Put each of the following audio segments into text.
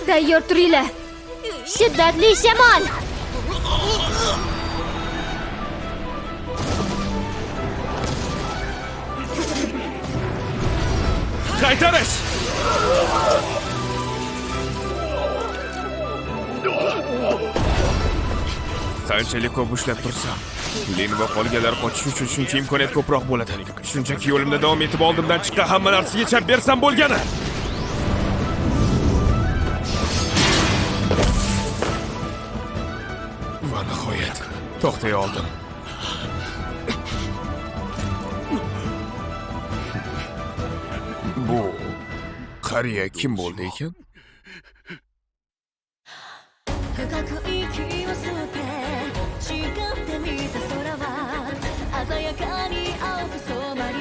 Tayyor turinglar. Shiddatli shamol. Qaytarish! Qanchalik ko'p ushlab tursam, Lin va qolganlar qochish uchun shuncha imkoniyat ko'proq bo'ladi. Shunchaki yo'limda davom etib oldimdan chiqqan hamma narsaga chap bersam bo'lgani. Va nihoyat to'xtay oldim. Bu qariya kim bo'ldi ekan? 深く息を吸って誓ってみた空は鮮やかに青く染まり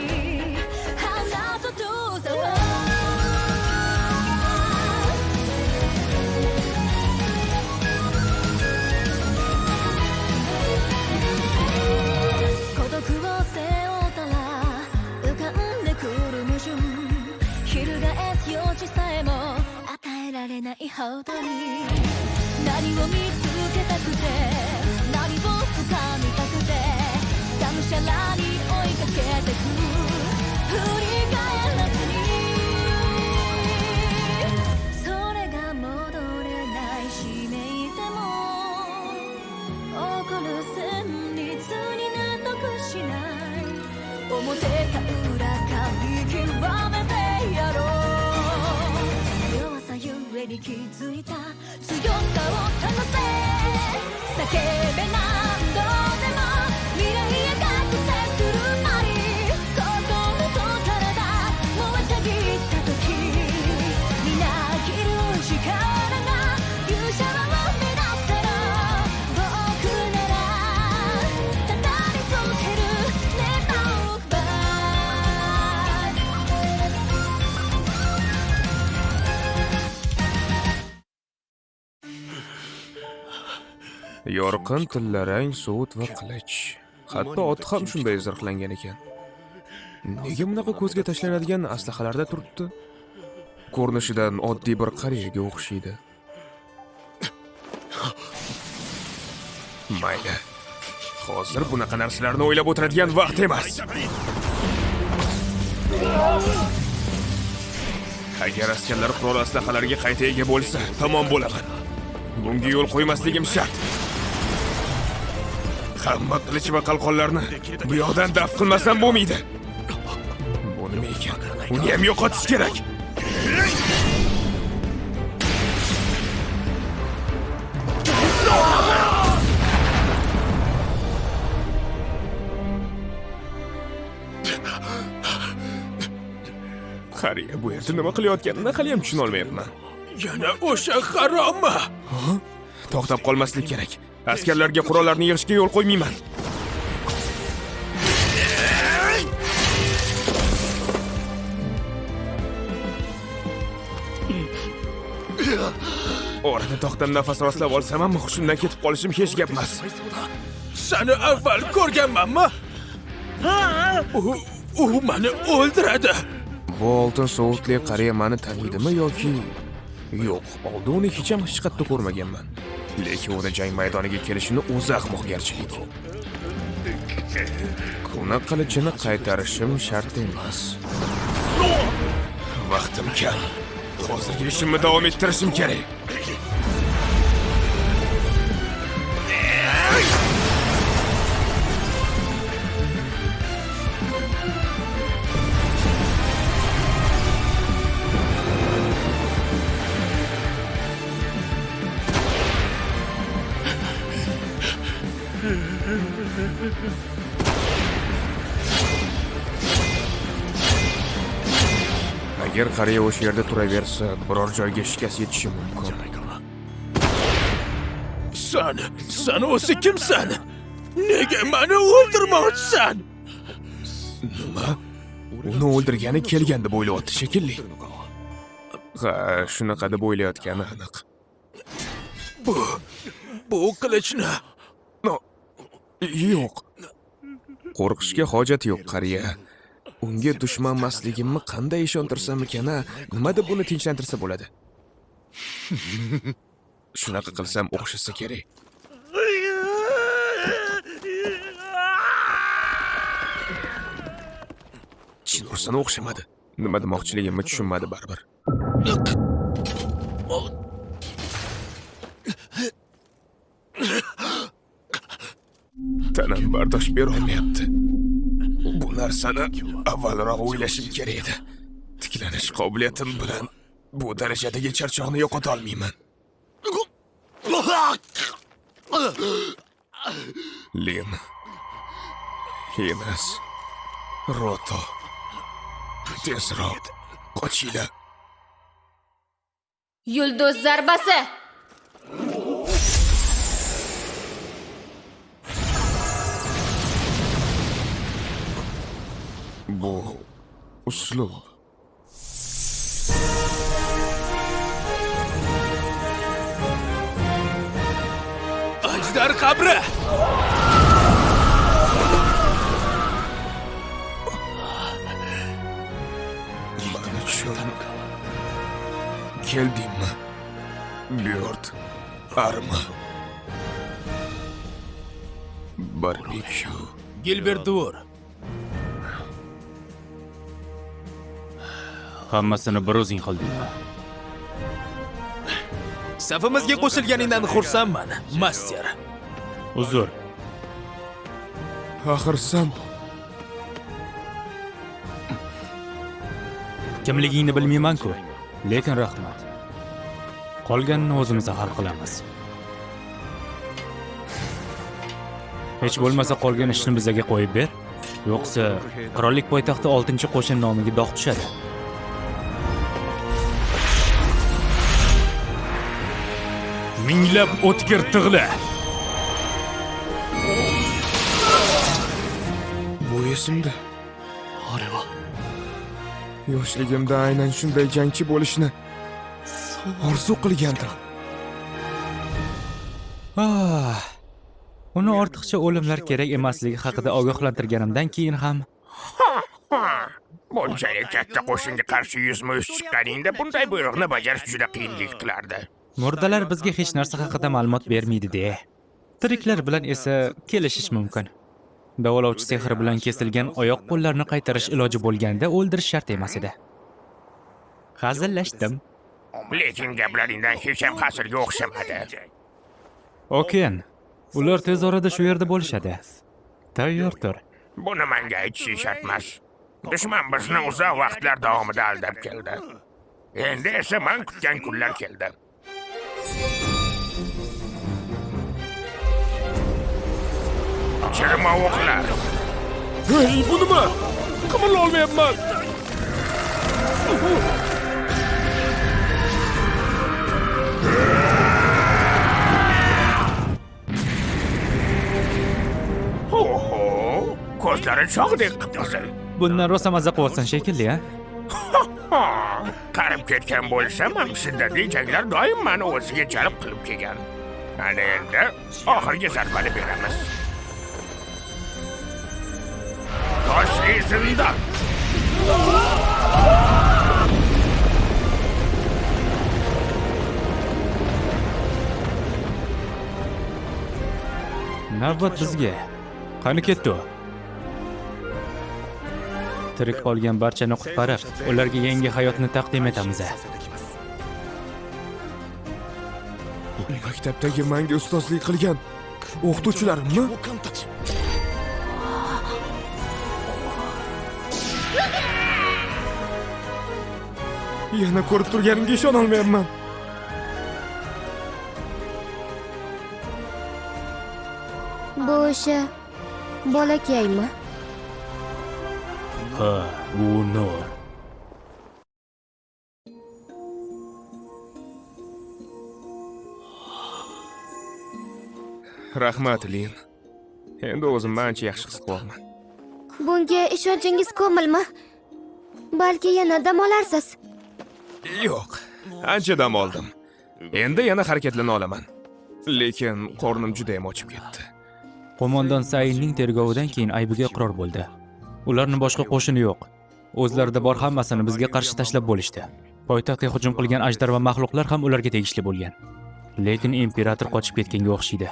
花と遠ざは孤独を背負ったら浮かんでくる矛盾翻す余地さえも与えられないほどに何を見つけたくて何を掴みたくてがむしゃらに追いかけてく振り返らずにそれが戻れないしめいても起こる旋律に納得しない表か裏か見極めてやろう弱さゆえに気づいた強さを話せ叫べ何度でも未来へ覚醒するまり心と体燃えたぎった時みなぎる力が勇者を目指すから僕ならただり続ける Never look back Yorqin tillarang suvut va qilich. Hatto ot ham shunday zirhlangan ekan. Nega bunaqa ko'zga tashlanadigan aslahalarda turibdi? Ko'rinishidan oddiy bir qariyaga o'xshaydi. Mayli. Hozir bunaqa narsalarni o'ylab o'tiradigan vaqt emas. Agar askarlar qurol aslahalariga qayta ega bo'lsa, tamom bo'laman. Bunga yo'l qo'ymasligim shart. Hamma qilich va qalqonlarni bu yoqdan daf qilmasam bo'lmaydi. Bu nima ekan? Uni ham yo'qotish kerak. Qariya bu yerda nima qilayotganini hali ham tushuna olmayapman. Yana o'sha harommi? To'xtab qolmaslik kerak. Askarlarga qurollarni yig'ishga yo'l qo'ymayman. Orada to'xtab nafas rostlab olsam ham hushimdan ketib qolishim hech gap emas. Seni avval ko'rganmanmi? U meni o'ldiradi. Bu oltin sovutli qariya meni taniydimi yoki yo'q? Oldin uni hech ham hech qayerda ko'rmaganman. Lekin uni jang maydoniga kelishini o'zi ahmoqgarchilik. Kuna qilichini qaytarishim shart emas. Vaqtim kam. Hozirgi ishimni davom ettirishim kerak. Agar qariya o'sha yerda turaversa, biror joyga shikast yetishi mumkin. Sen o'zi kimsan? Nega meni o'ldirmoqchisan? Nima? Uni o'ldirgani kelgan deb o'ylayapti shekilli. Ha, shunaqa deb o'ylayotgani aniq. Bu qilichni yo'q. Qo'rqishga hojat yo'q, qariya. Unga dushman emasligimni qanday ishontirsam ekan-a? Nima deb buni tinchlantirsa bo'ladi? Shunaqa qilsam o'xshasa kerak. Chin ursani o'xshamadi. Nima demoqchiligimni tushunmadi baribir. Tanam bardosh bera olmayapti. Bu narsani avvalroq o'ylashim kerak edi. Tiklanish qobiliyatim bilan bu darajadagi charchoqni yo'qota olmayman. Lin, Hinas, Roto, tezroq qochinglar. Yulduz zarbasi. Bu uslub. Ajdar qabri. Men uchun keldingmi? Björn, Arma. Barbekyu. Gilbert Dur. Hammasini bir o'zing qilding. Safimizga qo'shilganingdan xursandman, master. Uzr. Axir sen Kimligingni bilmayman-ku, lekin rahmat. Qolganini o'zimiz hal qilamiz. Hech bo'lmasa qolgan ishni bizga qo'yib ber, yo'qsa qirollik poytaxti 6-qo'shin nomiga dog' tushadi. Minglab o'tkir tig'la. bu esimda. Yoshligimda aynan shunday jangchi bo'lishni orzu qilgandim. Uni ortiqcha o'limlar kerak emasligi haqida ogohlantirganimdan keyin ham Bunchalik katta qo'shinga qarshi yuzma-yuz chiqqaningda bunday buyruqni bajarish juda qiyinlik qilardi. murdalar bizga hech narsa haqida ma'lumot bermaydi-de. Tiriklar bilan esa kelishish mumkin. Davolovchi sehr bilan kesilgan oyoq-qo'llarni qaytarish iloji bo'lganda o'ldirish shart emas edi. Hazillashdim. Lekin gaplaringdan hech ham hasilga o'xshamadi. Oken, ular tez orada shu yerda bo'lishadi. Tayyor tur. Buni menga aytish shart emas. Dushman bizni uzoq vaqtlar davomida aldab keldi. Endi esa men kutgan kunlar keldi. Chirma o'qlar. Hey, bu nima? Qimir olmayapman. Oho, ko'zlari choqdek qipqizil. Bundan rosa maza qilyapsan shekilli, ha? Qarib ketgan bo'lsam ham shiddatli janglar doim meni o'ziga jalb qilib kelgan. Ana endi oxirgi zarbani beramiz. Toshli zindon. Navbat bizga. Qani ketdi u? Tirik qolgan barchani qutqarib, ularga yangi hayotni taqdim etamiz. Maktabdagi menga ustozlik qilgan o'qituvchilarimmi? Yana ko'rib turganimga ishona olmayapman. Bu o'sha bolakaymi? Ha, bu Nur. Rahmat, Lin. Endi o'zimni ancha yaxshi his qilyapman. Bunga ishonchingiz komilmi? Balki yana dam olarsiz. Yo'q, ancha dam oldim. Endi yana harakatlana olaman. Lekin qornim juda ham ochib ketdi. Qo'mondon Sainning tergovidan keyin aybiga iqror bo'ldi. Ularning boshqa qo'shini yo'q. O'zlarida bor hammasini bizga qarshi tashlab bo'lishdi. Poytaxtga hujum qilgan ajdar va maxluqlar ham ularga tegishli bo'lgan. Lekin imperator qochib ketganga o'xshaydi.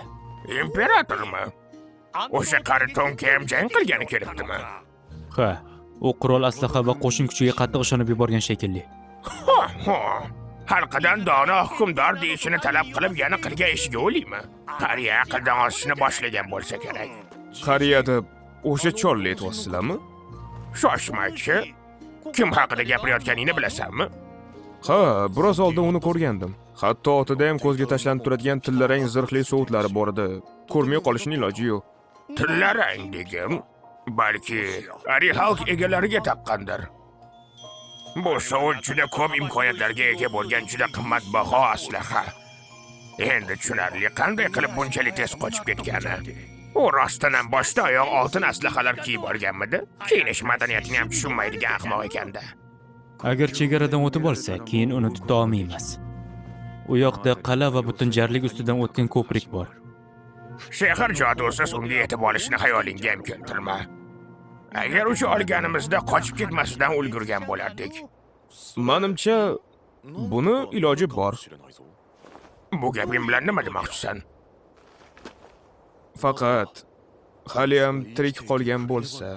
Imperatormi? O'sha qari to'nka ham jang qilgani kelibdimi? Ha, u qurol aslaha va qo'shin kuchiga qattiq ishonib yuborgan shekilli. Halqadan dono hukmdor deyishini talab qilib yana qilgan ishiga o'liymi? Qariya aqldan ozishni boshlagan bo'lsa kerak. Qariya deb o'sha cholni aytyapsizlarmi? Shoshma-chi. Kim haqida gapirayotganingni bilasanmi? Ha, biroz oldin uni ko'rgandim. Hatto otida ham ko'zga tashlanib turadigan tillarang zirhli sovutlari bor edi. Ko'rmay qolishning iloji yo'q. Tillarang degim, balki Arixalq egalariga taqqandir. Bu sovut juda ko'p imkoniyatlarga ega bo'lgan juda qimmatbaho aslaha. Endi tushunarli qanday qilib bunchalik tez qochib ketgani. U rostdan ham boshdan oyoq oltin aslahalar kiyib olganmidi? Kiyinish madaniyatini ham tushunmaydigan ahmoq ekanda. Agar chegaradan o'tib olsa, keyin uni tuta olmaymiz. U yoqda qal'a va butunjarlik ustidan o'tgan ko'prik bor. Sehr jodusiz unga yetib olishni xayolingga ham keltirma. Agar o'sha olganimizda qochib ketmasidan ulgurgan bo'lardik. Menimcha buni iloji bor. Bu gaping bilan nima demoqchisan? Faqat hali ham tirik qolgan bo'lsa.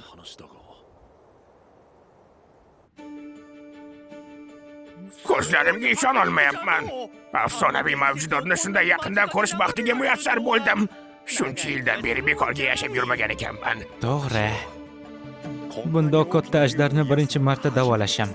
Ko'zlarimga ishona olmayapman. Afsonaviy mavjudotni shunday yaqindan ko'rish baxtiga muyassar bo'ldim. Shuncha yildan beri bekorga yashab yurmagan ekanman. To'g'ri. Bundoq katta ajdarni birinchi marta davolashim.